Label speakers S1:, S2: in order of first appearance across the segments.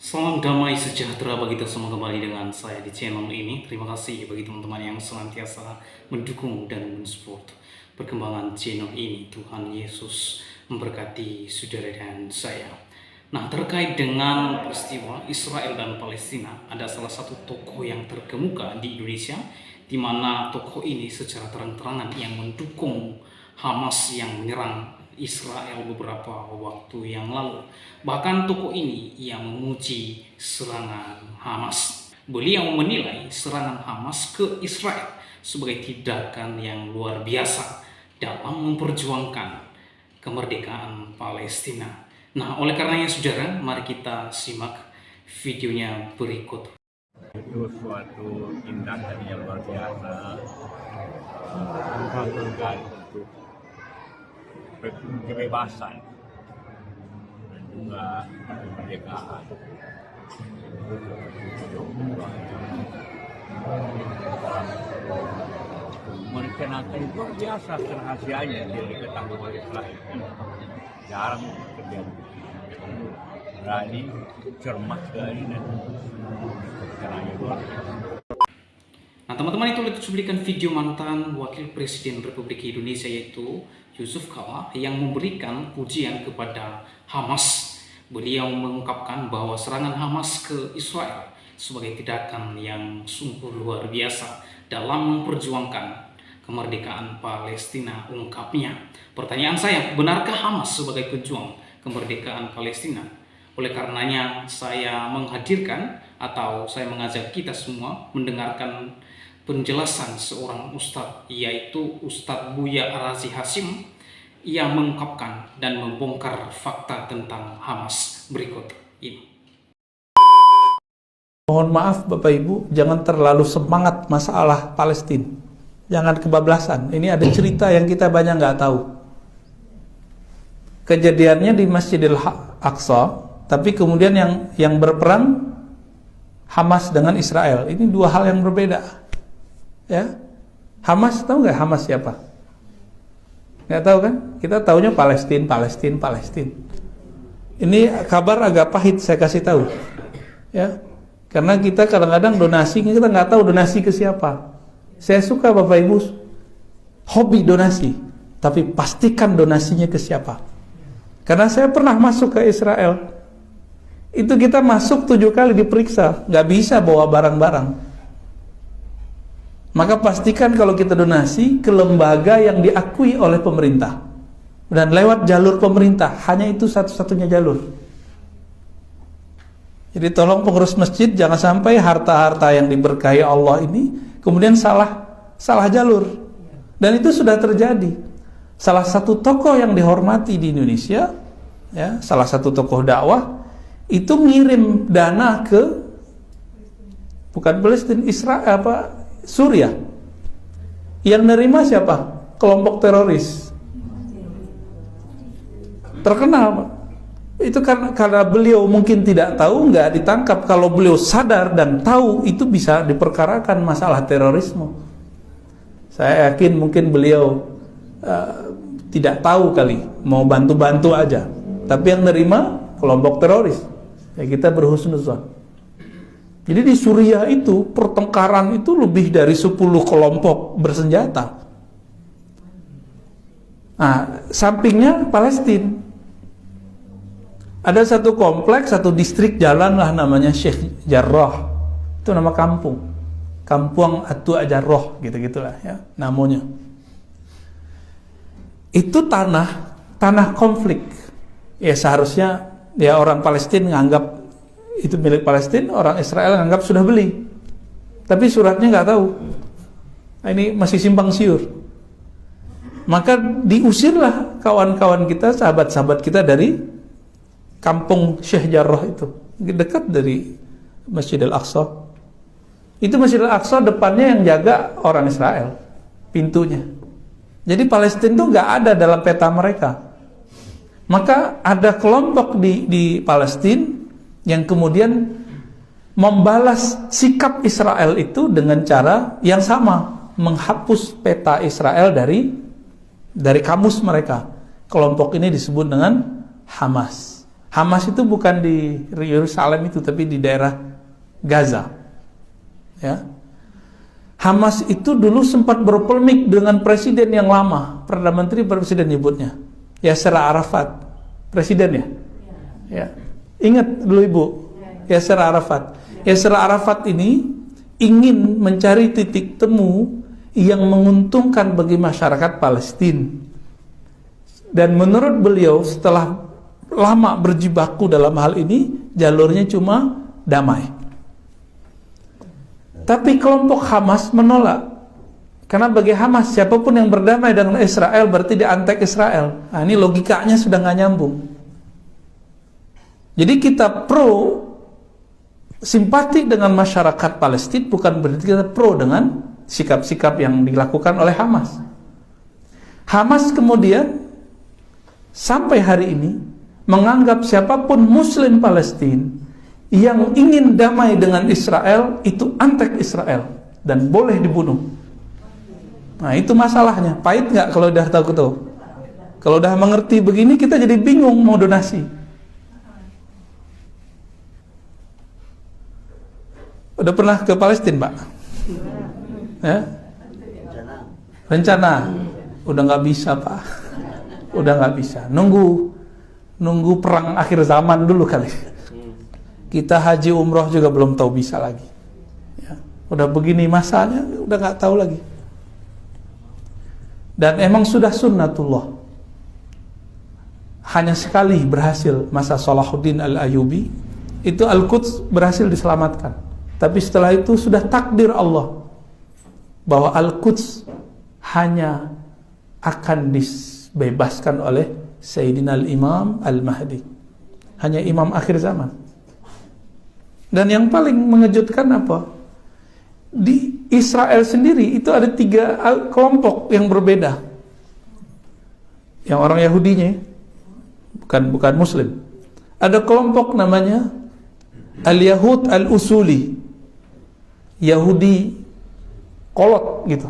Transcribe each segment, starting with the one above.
S1: Salam damai sejahtera bagi kita semua, kembali dengan saya di channel ini. Terima kasih bagi teman-teman yang senantiasa mendukung dan mensupport perkembangan channel ini. Tuhan Yesus memberkati saudara dan saya. Nah, terkait dengan peristiwa Israel dan Palestina, ada salah satu tokoh yang terkemuka di Indonesia, di mana tokoh ini secara terang-terangan yang mendukung Hamas yang menyerang Israel beberapa waktu yang lalu. Bahkan tokoh ini yang memuji serangan Hamas. Beliau menilai serangan Hamas ke Israel sebagai tindakan yang luar biasa dalam memperjuangkan kemerdekaan Palestina. Nah, oleh karenanya saudara, mari kita simak videonya berikut.
S2: Itu suatu tindakan yang luar biasa, mengharumkan untuk kebebasan dan juga kemerdekaan. Merencanakan itu luar biasa kerahasianya yang diketahui oleh Israel. Jarang terjadi. Berani, cermat sekali dan caranya luar biasa.
S1: Nah, teman-teman, itu cuplikan video mantan Wakil Presiden Republik Indonesia yaitu Yusuf Kala yang memberikan pujian kepada Hamas. Beliau mengungkapkan bahwa serangan Hamas ke Israel sebagai tindakan yang sungguh luar biasa dalam memperjuangkan kemerdekaan Palestina, ungkapnya. Pertanyaan saya, benarkah Hamas sebagai pejuang kemerdekaan Palestina? Oleh karenanya saya menghadirkan atau saya mengajak kita semua mendengarkan penjelasan seorang ustadz, yaitu Ustadz Buya Arazi Hasim, yang mengungkapkan dan membongkar fakta tentang Hamas berikut ini.
S3: Mohon maaf Bapak Ibu, jangan terlalu semangat masalah Palestina. Jangan kebablasan. Ini ada cerita yang kita banyak nggak tahu. Kejadiannya di Masjidil Aqsa, tapi kemudian yang berperang Hamas dengan Israel. Ini dua hal yang berbeda. Ya, Hamas, tahu nggak Hamas siapa? Nggak tahu kan? Kita taunya Palestina. Ini kabar agak pahit saya kasih tahu. Ya, karena kita kadang-kadang donasi, kita nggak tahu donasi ke siapa. Saya suka Bapak Ibu hobi donasi, tapi pastikan donasinya ke siapa. Karena saya pernah masuk ke Israel, itu kita masuk 7 kali diperiksa, nggak bisa bawa barang-barang. Maka pastikan kalau kita donasi ke lembaga yang diakui oleh pemerintah dan lewat jalur pemerintah, hanya itu satu-satunya jalur. Jadi tolong pengurus masjid jangan sampai harta-harta yang diberkahi Allah ini kemudian salah jalur. Dan itu sudah terjadi. Salah satu tokoh yang dihormati di Indonesia, ya, salah satu tokoh dakwah itu ngirim dana ke bukan Palestina, Israel Suriah. Yang nerima siapa? Kelompok teroris. Terkenal, Pak. Itu karena beliau mungkin tidak tahu, nggak ditangkap. Kalau beliau sadar dan tahu, itu bisa diperkarakan masalah terorisme. Saya yakin mungkin beliau tidak tahu kali, mau bantu-bantu aja. Tapi yang nerima kelompok teroris. Ya, kita berhusnuzon. Jadi di Suriah itu pertengkaran itu lebih dari 10 kelompok bersenjata. Nah, sampingnya Palestina. Ada satu kompleks, satu distrik jalan lah namanya Sheikh Jarrah. Itu nama kampung. Kampung Atu Jarrah gitu-gitulah ya namanya. Itu tanah konflik. Ya seharusnya ya orang Palestina nganggap itu milik Palestina, orang Israel nganggap sudah beli. Tapi suratnya nggak tahu. Nah, ini masih simpang siur. Maka diusirlah kawan-kawan kita, sahabat-sahabat kita dari kampung Sheikh Jarrah itu, dekat dari Masjidil Aqsa. Itu Masjidil Aqsa depannya yang jaga orang Israel, pintunya. Jadi Palestina itu nggak ada dalam peta mereka. Maka ada kelompok di Palestina yang kemudian membalas sikap Israel itu dengan cara yang sama, menghapus peta Israel dari kamus mereka. Kelompok ini disebut dengan Hamas. Hamas itu bukan di Yerusalem itu, tapi di daerah Gaza. Ya. Hamas itu dulu sempat berpolemik dengan presiden yang lama, Perdana Menteri presiden nyebutnya, Yasser Arafat, presiden ya. Ya. Ingat dulu Ibu, Yasser Arafat. Yasser Arafat ini ingin mencari titik temu yang menguntungkan bagi masyarakat Palestina. Dan menurut beliau, setelah lama berjibaku dalam hal ini, jalurnya cuma damai. Tapi kelompok Hamas menolak. Karena bagi Hamas, siapapun yang berdamai dengan Israel berarti dia antek Israel. Nah, ini logikanya sudah nggak nyambung. Jadi kita pro simpati dengan masyarakat Palestina, bukan berarti kita pro dengan sikap-sikap yang dilakukan oleh Hamas. Hamas kemudian sampai hari ini menganggap siapapun Muslim Palestina yang ingin damai dengan Israel itu antek Israel dan boleh dibunuh. Nah, itu masalahnya. Pahit nggak kalau udah tahu? Kalau udah mengerti begini, kita jadi bingung mau donasi. Udah pernah ke Palestina, Pak? Ya? Rencana. Udah nggak bisa, Pak. Udah nggak bisa. Nunggu perang akhir zaman dulu kali. Kita haji umroh juga belum tahu bisa lagi. Ya. Udah begini masanya, udah nggak tahu lagi. Dan emang sudah sunnatullah. Hanya sekali berhasil masa Salahuddin Al-Ayyubi, itu Al-Quds berhasil diselamatkan. Tapi setelah itu sudah takdir Allah bahwa Al-Quds hanya akan dibebaskan oleh Sayyidina Al-Imam Al-Mahdi. Hanya imam akhir zaman. Dan yang paling mengejutkan apa? Di Israel sendiri itu ada 3 kelompok yang berbeda. Yang orang Yahudinya, bukan Muslim. Ada kelompok namanya Al-Yahud Al-Usuli, Yahudi kolot gitu.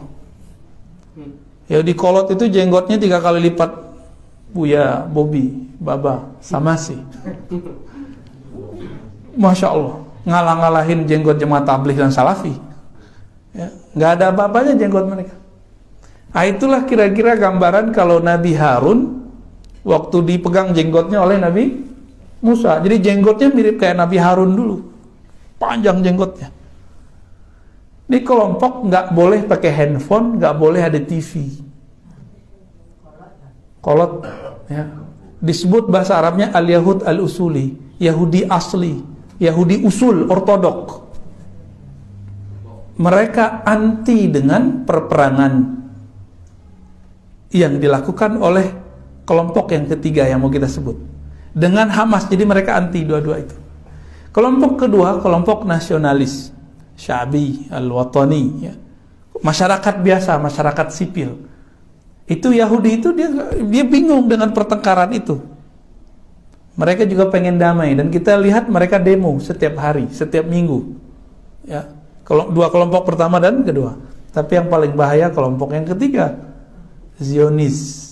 S3: Yahudi kolot itu jenggotnya 3 kali lipat Buya, Bobi, Baba, Samasi. Masya Allah, ngalah-ngalahin jenggot jemaah tabligh dan salafi. Ya, nggak ada apa-apanya jenggot mereka. Nah, itulah kira-kira gambaran kalau Nabi Harun waktu dipegang jenggotnya oleh Nabi Musa. Jadi jenggotnya mirip kayak Nabi Harun dulu, panjang jenggotnya. Ini kelompok nggak boleh pakai handphone, nggak boleh ada TV. Kolot, ya. Disebut bahasa Arabnya Al-Yahud Al-Usuli, Yahudi asli, Yahudi usul, ortodok. Mereka anti dengan perperangan yang dilakukan oleh kelompok yang ketiga yang mau kita sebut, dengan Hamas. Jadi mereka anti dua-dua itu. Kelompok kedua, kelompok nasionalis, Syabi, Al-Watani, ya. Masyarakat biasa, masyarakat sipil. Itu Yahudi itu dia bingung dengan pertengkaran itu. Mereka juga pengen damai, dan kita lihat mereka demo setiap hari, setiap minggu. Ya, dua kelompok pertama dan kedua. Tapi yang paling bahaya kelompok yang ketiga, Zionis.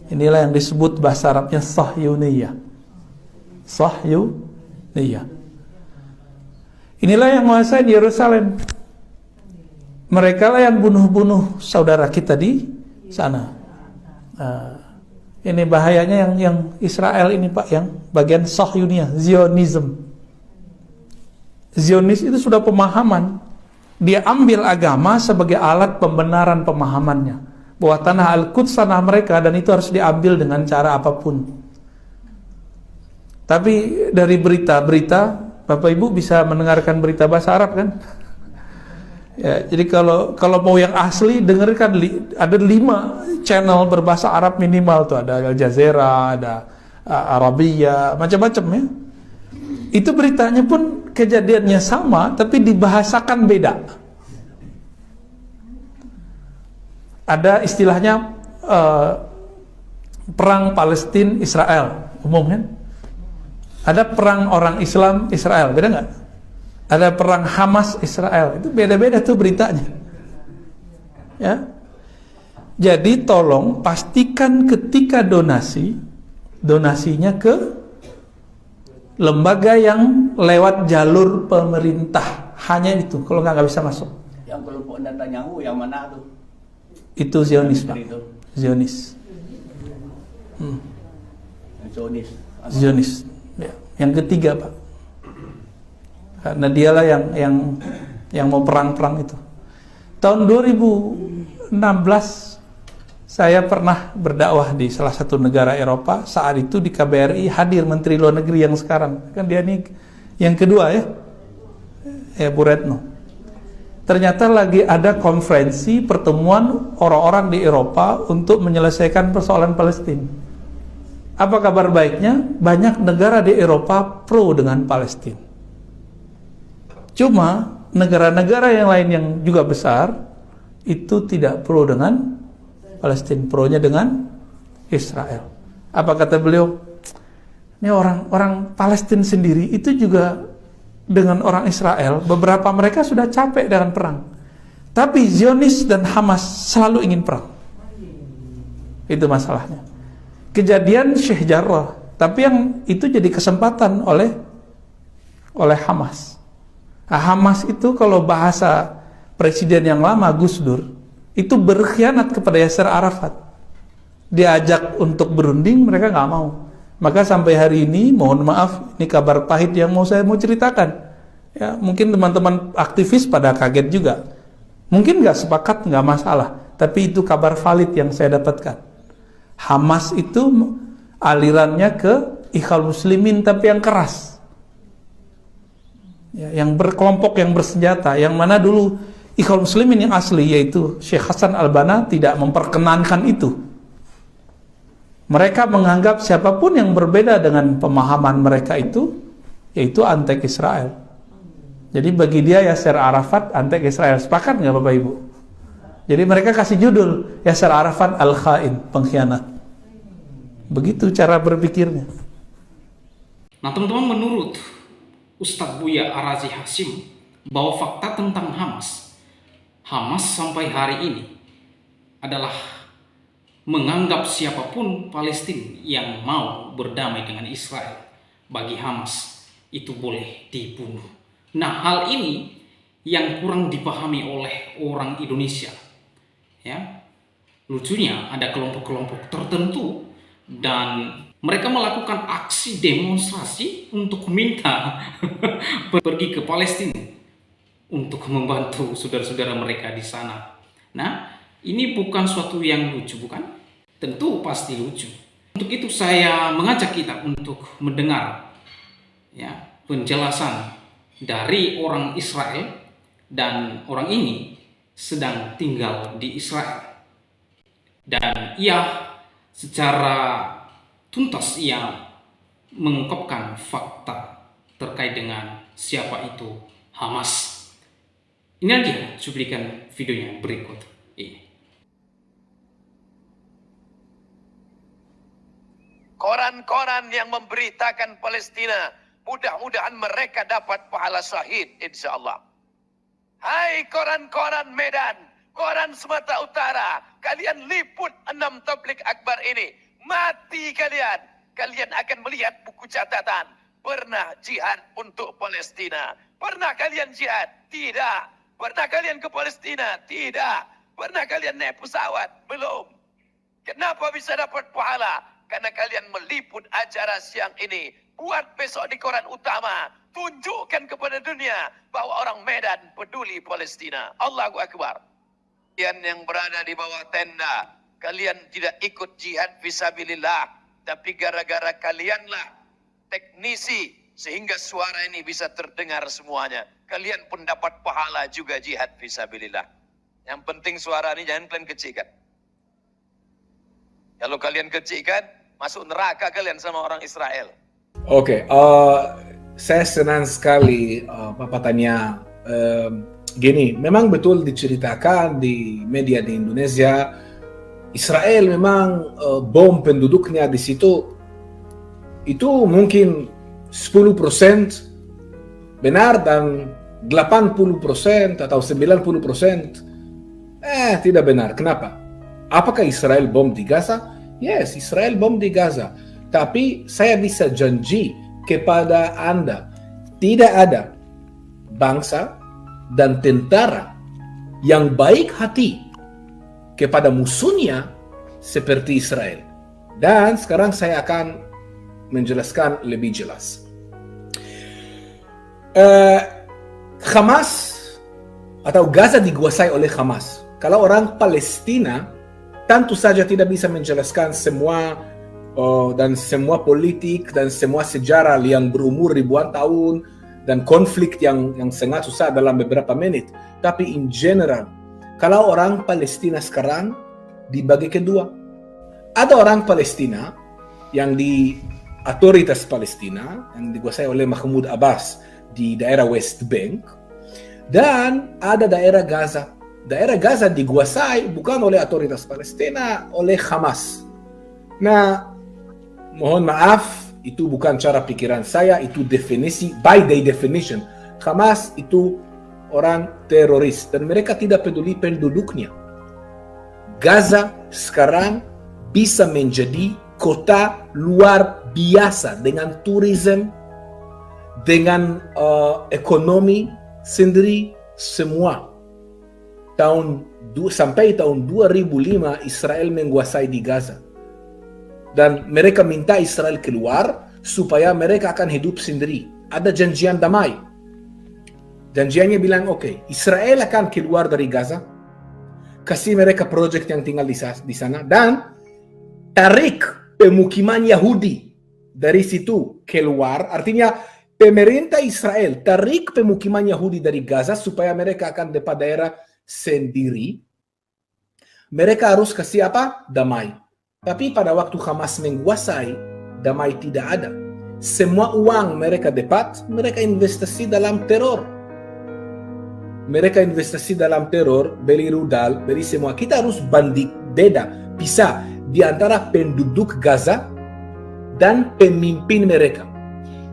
S3: Inilah yang disebut bahasa Arabnya Sahyuniyah. Sahyuniyah. Inilah yang menguasai Yerusalem. Mereka lah yang bunuh-bunuh saudara kita di sana. Ini bahayanya yang Israel ini, Pak, yang bagian Sahyuniyah, Zionism. Zionis itu sudah pemahaman. Dia ambil agama sebagai alat pembenaran pemahamannya, bahwa tanah Al-Quds tanah mereka, dan itu harus diambil dengan cara apapun. Tapi dari berita-berita, Bapak Ibu bisa mendengarkan berita bahasa Arab kan? Ya, jadi kalau mau yang asli, dengarkan ada 5 channel berbahasa Arab minimal tuh, ada Al Jazeera, ada Arabia, macam-macam ya. Itu beritanya pun kejadiannya sama, tapi dibahasakan beda. Ada istilahnya perang Palestina Israel, umum kan? Ada perang orang Islam Israel, beda nggak? Ada perang Hamas Israel, itu beda-beda tuh beritanya. Ya. Jadi tolong pastikan ketika donasinya ke lembaga yang lewat jalur pemerintah, hanya itu. Kalau nggak bisa masuk.
S4: Yang kelompok Netanyahu yang mana tuh?
S3: Itu Zionis, Pak.
S4: Itu.
S3: Zionis.
S4: Zionis.
S3: Zionis. Ya. Yang ketiga, Pak. Karena dialah yang mau perang-perang itu. Tahun 2016 saya pernah berdakwah di salah satu negara Eropa. Saat itu di KBRI hadir Menteri Luar Negeri yang sekarang. Kan dia nih yang kedua ya. Bu Retno. Ternyata lagi ada konferensi pertemuan orang-orang di Eropa untuk menyelesaikan persoalan Palestina. Apa kabar baiknya? Banyak negara di Eropa pro dengan Palestina. Cuma negara-negara yang lain yang juga besar itu tidak pro dengan Palestina, pro-nya dengan Israel. Apa kata beliau? Ini orang Palestina sendiri itu juga dengan orang Israel, beberapa mereka sudah capek dengan perang. Tapi Zionis dan Hamas selalu ingin perang. Itu masalahnya. Kejadian Sheikh Jarrah, tapi yang itu jadi kesempatan oleh Hamas. Nah, Hamas itu kalau bahasa presiden yang lama Gus Dur, itu berkhianat kepada Yasser Arafat. Diajak untuk berunding, mereka nggak mau. Maka sampai hari ini, mohon maaf, ini kabar pahit yang saya mau ceritakan. Ya, mungkin teman-teman aktivis pada kaget juga. Mungkin nggak sepakat, nggak masalah. Tapi itu kabar valid yang saya dapatkan. Hamas itu alirannya ke Ikhwan Muslimin, tapi yang keras. Ya, yang berkelompok, yang bersenjata. Yang mana dulu Ikhwan Muslimin yang asli, yaitu Syekh Hasan Al-Banna, tidak memperkenankan itu. Mereka menganggap siapapun yang berbeda dengan pemahaman mereka itu, yaitu antek Israel. Jadi bagi dia Yasser Arafat antek Israel. Sepakat nggak Bapak Ibu? Jadi mereka kasih judul Yasser Arafat Al-Khain, pengkhianat. Begitu cara berpikirnya.
S1: Nah teman-teman, menurut Ustadz Buya Arazi Hashim, bahwa fakta tentang Hamas sampai hari ini adalah menganggap siapapun Palestina yang mau berdamai dengan Israel, bagi Hamas itu boleh dibunuh. Nah, hal ini yang kurang dipahami oleh orang Indonesia. Ya, lucunya ada kelompok-kelompok tertentu dan mereka melakukan aksi demonstrasi untuk minta pergi ke Palestina untuk membantu saudara-saudara mereka di sana. Nah, ini bukan suatu yang lucu, bukan? Tentu pasti lucu. Untuk itu saya mengajak kita untuk mendengar ya, penjelasan dari orang Israel, dan orang ini sedang tinggal di Israel. Dan ia secara tuntas ia mengungkapkan fakta terkait dengan siapa itu Hamas. Ini aja cuplikan videonya berikut ini.
S5: Koran-koran yang memberitakan Palestina, mudah-mudahan mereka dapat pahala syahid insyaallah. Hai koran-koran Medan, koran Sumatera Utara, kalian liput 6 tabligh akbar ini. Mati kalian. Kalian akan melihat buku catatan. Pernah jihad untuk Palestina? Pernah kalian jihad? Tidak. Pernah kalian ke Palestina? Tidak. Pernah kalian naik pesawat? Belum. Kenapa bisa dapat pahala? Karena kalian meliput acara siang ini. Buat besok di koran utama. Tunjukkan kepada dunia bahwa orang Medan peduli Palestina. Allahu Akbar. Kalian yang berada di bawah tenda, kalian tidak ikut jihad fisabilillah. Tapi gara-gara kalianlah teknisi sehingga suara ini bisa terdengar semuanya. Kalian pun dapat pahala juga jihad fisabilillah. Yang penting suara ini jangan kalian kecilkan. Kalau kalian kecilkan, masuk neraka kalian sama orang Israel.
S6: Oke, saya senang sekali Bapak tanya gini, memang betul diceritakan di media di Indonesia, Israel memang bom penduduknya di situ itu mungkin 10% benar dan 80% atau 90% tidak benar. Kenapa? Apakah Israel bom di Gaza? Yes, Israel bom di Gaza. Tapi saya bisa janji kepada Anda, tidak ada bangsa dan tentara yang baik hati kepada musuhnya seperti Israel. Dan sekarang saya akan menjelaskan lebih jelas. Hamas atau Gaza dikuasai oleh Hamas. Kalau orang Palestina tentu saja tidak bisa menjelaskan semua dan semua politik dan semua sejarah yang berumur ribuan tahun dan konflik yang sangat susah dalam beberapa menit. Tapi in general, kalau orang Palestina sekarang dibagi kedua. Ada orang Palestina yang di otoritas Palestina yang dikuasai oleh Mahmoud Abbas di daerah West Bank, dan ada daerah Gaza. Daerah Gaza dikuasai bukan oleh otoritas Palestina, oleh Hamas. Nah, mohon maaf, itu bukan cara pikiran saya, itu definisi, by the definition. Hamas itu orang teroris dan mereka tidak peduli penduduknya. Gaza sekarang bisa menjadi kota luar biasa dengan turisme, dengan ekonomi sendiri semua. Sampai tahun 2005 Israel menguasai di Gaza. Dan mereka minta Israel keluar supaya mereka akan hidup sendiri. Ada janjian damai. Janjiannya bilang, oke, Israel akan keluar dari Gaza, kasih mereka proyek yang tinggal di sana, dan tarik pemukiman Yahudi dari situ keluar. Artinya pemerintah Israel tarik pemukiman Yahudi dari Gaza supaya mereka akan dapat daerah sendiri. Mereka harus kasih apa? Damai. Tapi pada waktu Hamas menguasai, damai tidak ada. Semua uang mereka dapat, mereka investasi dalam teror. Mereka investasi dalam teror, beli rudal, beli semua. Kita harus pisah di antara penduduk Gaza dan pemimpin mereka.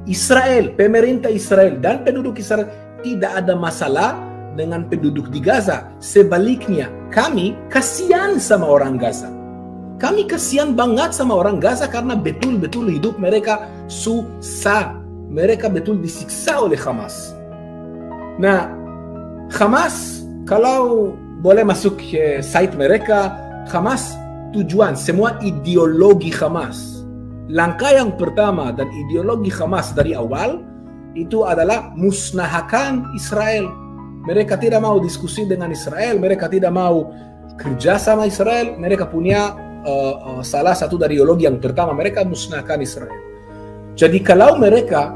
S6: Israel, pemerintah Israel dan penduduk Israel tidak ada masalah dengan penduduk di Gaza. Sebaliknya, kami kasihan sama orang Gaza. Kami kasihan banget sama orang Gaza karena betul-betul hidup mereka susah. Mereka betul disiksa oleh Hamas. Nah, Hamas, kalau boleh masuk ke site mereka, Hamas tujuan, semua ideologi Hamas. Langkah yang pertama dan ideologi Hamas dari awal itu adalah musnahkan Israel. Mereka tidak mau diskusi dengan Israel, mereka tidak mau kerja sama Israel, mereka punya salah satu dari ideologi yang pertama, mereka musnahkan Israel. Jadi kalau mereka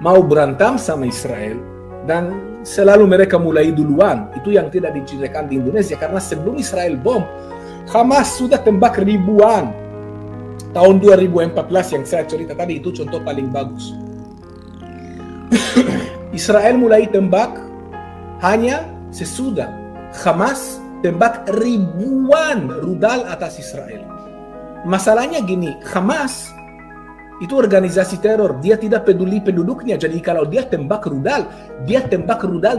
S6: mau berantem sama Israel, dan selalu mereka mulai duluan, itu yang tidak diceritakan di Indonesia, karena sebelum Israel bom, Hamas sudah tembak ribuan. Tahun 2014 yang saya cerita tadi itu contoh paling bagus. Israel mulai tembak hanya sesudah Hamas tembak ribuan rudal atas Israel. Masalahnya gini, Hamas itu organisasi teror, dia tidak peduli penduduknya. Jadi kalau dia tembak rudal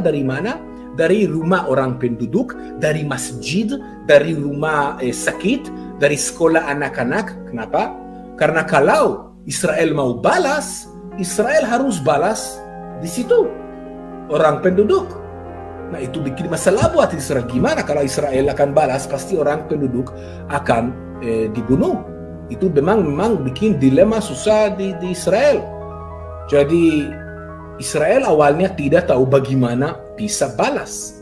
S6: dari mana? Dari rumah orang penduduk, dari masjid, dari rumah sakit, dari sekolah anak-anak. Kenapa? Karena kalau Israel mau balas, Israel harus balas di situ orang penduduk. Nah, itu bikin masalah buat Israel. Gimana kalau Israel akan balas, pasti orang penduduk akan dibunuh. Itu memang bikin dilema susah di Israel. Jadi Israel awalnya tidak tahu bagaimana bisa balas.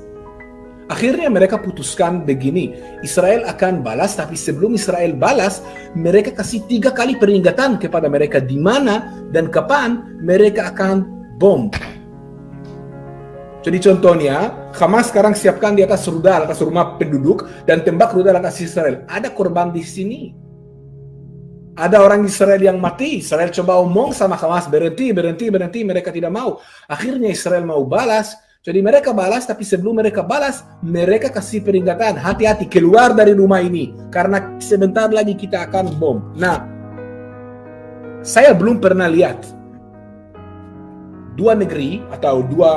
S6: Akhirnya mereka putuskan begini, Israel akan balas, tapi sebelum Israel balas, mereka kasih 3 kali peringatan kepada mereka di mana dan kapan mereka akan bom. Jadi contohnya, Hamas sekarang siapkan di atas rudal, atas rumah penduduk, dan tembak rudal atas Israel. Ada korban di sini. Ada orang Israel yang mati. Israel coba omong sama Hamas, berhenti, mereka tidak mau. Akhirnya Israel mau balas, jadi mereka balas, tapi sebelum mereka balas, mereka kasih peringatan, hati-hati, keluar dari rumah ini, karena sebentar lagi kita akan bom. Nah, saya belum pernah lihat dua negeri, atau dua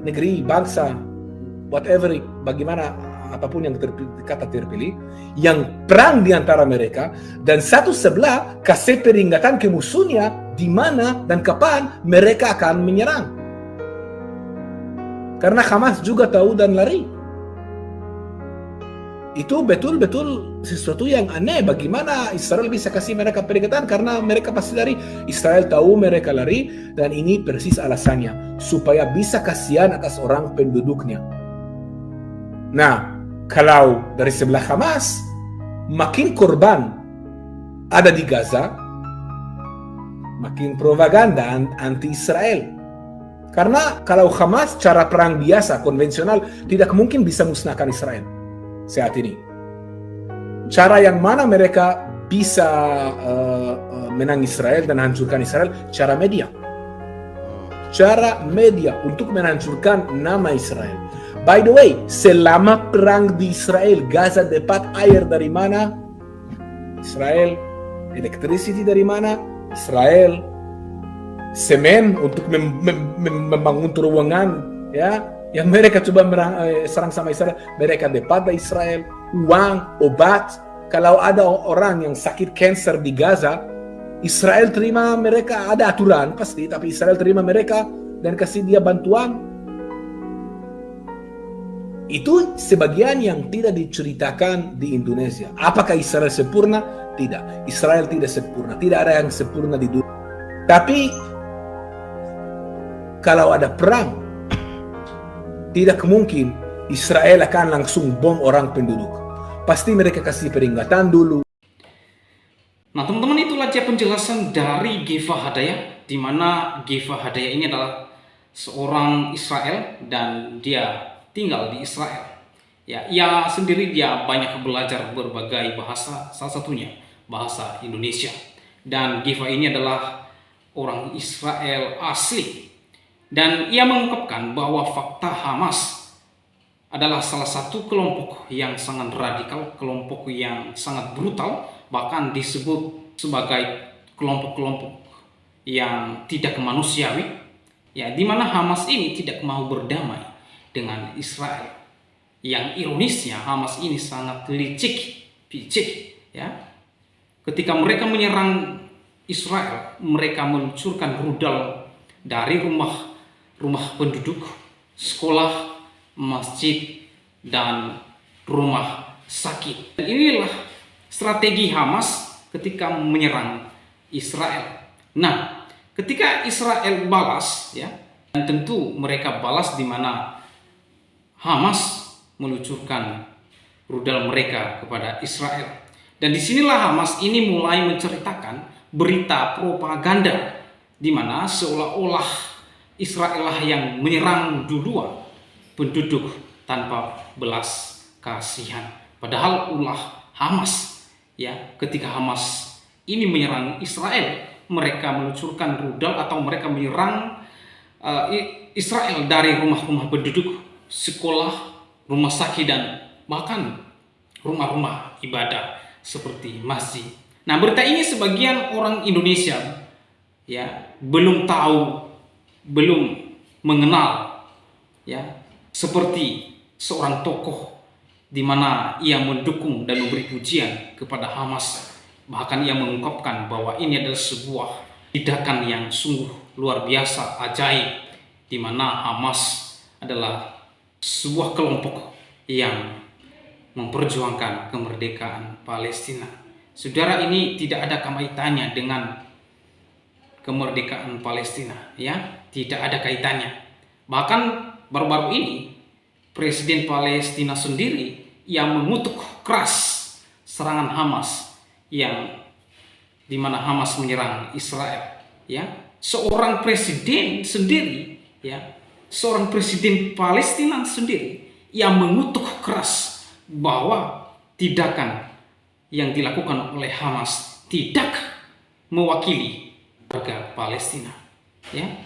S6: negeri, bangsa, whatever, bagaimana, apapun yang kata terpilih, yang perang di antara mereka, dan satu sebelah kasih peringatan ke musuhnya, di mana dan kapan mereka akan menyerang. Karena Hamas juga tahu dan lari. Itu betul-betul sesuatu yang aneh. Bagaimana Israel bisa kasih mereka peringatan? Karena mereka pasti lari. Israel tahu mereka lari, dan ini persis alasannya, supaya bisa kasihan atas orang penduduknya. Nah, kalau dari sebelah Hamas, makin korban ada di Gaza, makin propaganda anti-Israel. Karena kalau Hamas cara perang biasa, konvensional, tidak mungkin bisa musnahkan Israel saat ini. Cara yang mana mereka bisa menang Israel dan hancurkan Israel? Cara media. Cara media untuk menghancurkan nama Israel. By the way, selama perang di Israel, Gaza dapat air dari mana? Israel. Electricity dari mana? Israel. Semen untuk membangun terowongan, ya, yang mereka coba serang sama Israel, mereka dapat dari Israel. Uang, obat. Kalau ada orang yang sakit kanker di Gaza, Israel terima mereka, ada aturan pasti, tapi Israel terima mereka dan kasih dia bantuan. Itu sebagian yang tidak diceritakan di Indonesia. Apakah Israel sempurna? Tidak. Israel tidak sempurna. Tidak ada yang sempurna di dunia. Tapi kalau ada perang, tidak mungkin Israel akan langsung bom orang penduduk. Pasti mereka kasih peringatan dulu.
S1: Nah, teman-teman, itulah dia penjelasan dari Giva Hadaya, di mana Giva Hadaya ini adalah seorang Israel dan dia tinggal di Israel. Ya, ia sendiri dia banyak belajar berbagai bahasa, salah satunya bahasa Indonesia. Dan Giva ini adalah orang Israel asli. Dan ia mengungkapkan bahwa fakta Hamas adalah salah satu kelompok yang sangat radikal, kelompok yang sangat brutal, bahkan disebut sebagai kelompok-kelompok yang tidak manusiawi, ya, di mana Hamas ini tidak mau berdamai dengan Israel. Yang ironisnya, Hamas ini sangat licik, picik, ya. Ketika mereka menyerang Israel, mereka meluncurkan rudal dari rumah penduduk, sekolah, masjid, dan rumah sakit. Dan inilah strategi Hamas ketika menyerang Israel. Nah, ketika Israel balas, ya, dan tentu mereka balas di mana Hamas meluncurkan rudal mereka kepada Israel. Dan disinilah Hamas ini mulai menceritakan berita propaganda di mana seolah-olah Israel lah yang menyerang duluan penduduk tanpa belas kasihan. Padahal ulah Hamas, ya, ketika Hamas ini menyerang Israel, mereka meluncurkan rudal atau mereka menyerang Israel dari rumah-rumah penduduk, sekolah, rumah sakit, dan bahkan rumah-rumah ibadah seperti masjid. Nah, berita ini sebagian orang Indonesia, ya, belum tahu, belum mengenal, ya, seperti seorang tokoh di mana ia mendukung dan memberi pujian kepada Hamas. Bahkan ia mengungkapkan bahwa ini adalah sebuah tindakan yang sungguh luar biasa, ajaib, di mana Hamas adalah sebuah kelompok yang memperjuangkan kemerdekaan Palestina. Saudara, ini tidak ada kaitannya dengan kemerdekaan Palestina, ya, tidak ada kaitannya. Bahkan baru-baru ini Presiden Palestina sendiri yang mengutuk keras serangan Hamas, yang dimana Hamas menyerang Israel, ya. Seorang presiden sendiri, ya, seorang presiden Palestina sendiri yang mengutuk keras bahwa tindakan yang dilakukan oleh Hamas tidak mewakili warga Palestina, ya.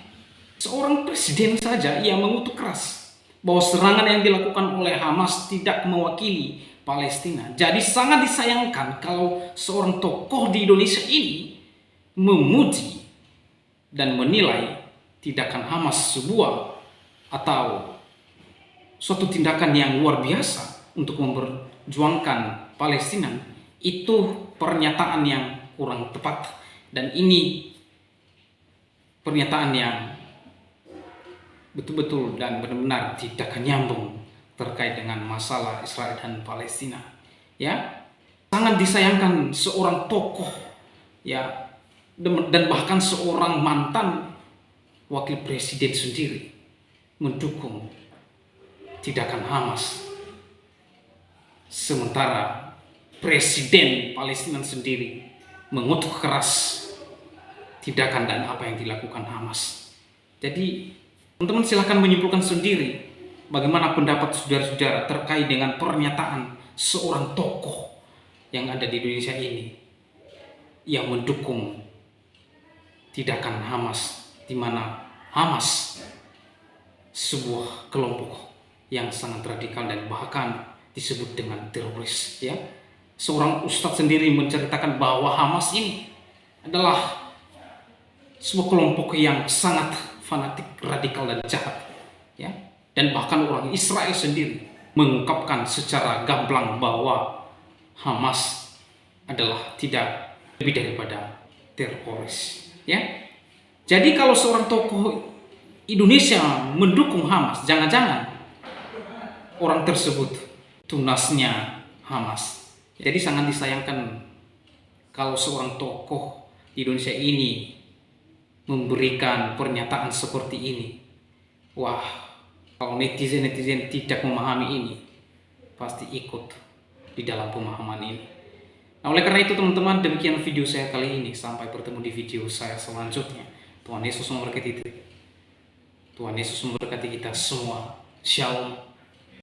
S1: Seorang presiden saja yang mengutuk keras bahwa serangan yang dilakukan oleh Hamas tidak mewakili Palestina. Jadi sangat disayangkan kalau seorang tokoh di Indonesia ini memuji dan menilai tindakan Hamas sebuah atau suatu tindakan yang luar biasa untuk memperjuangkan Palestina. Itu pernyataan yang kurang tepat, dan ini pernyataan yang betul-betul dan benar-benar tidak akan nyambung terkait dengan masalah Israel dan Palestina. Ya, sangat disayangkan seorang tokoh, ya, dan bahkan seorang mantan wakil presiden sendiri mendukung tindakan Hamas, sementara presiden Palestina sendiri mengutuk keras tindakan dan apa yang dilakukan Hamas. Jadi teman-teman silahkan menyimpulkan sendiri bagaimana pendapat saudara-saudara terkait dengan pernyataan seorang tokoh yang ada di Indonesia ini yang mendukung tindakan Hamas, di mana Hamas sebuah kelompok yang sangat radikal dan bahkan disebut dengan teroris. Ya, seorang ustadz sendiri menceritakan bahwa Hamas ini adalah sebuah kelompok yang sangat fanatik, radikal dan jahat. Ya, dan bahkan orang Israel sendiri mengungkapkan secara gamblang bahwa Hamas adalah tidak lebih daripada teroris. Ya, jadi kalau seorang tokoh Indonesia mendukung Hamas, jangan-jangan orang tersebut tunasnya Hamas. Jadi sangat disayangkan kalau seorang tokoh di Indonesia ini memberikan pernyataan seperti ini. Wah, kalau netizen-netizen tidak memahami ini, pasti ikut di dalam pemahaman ini. Nah, oleh karena itu teman-teman, demikian video saya kali ini. Sampai bertemu di video saya selanjutnya. Tuhan Yesus memberkati kita. Tuhan Yesus memberkati kita semua. Shalom.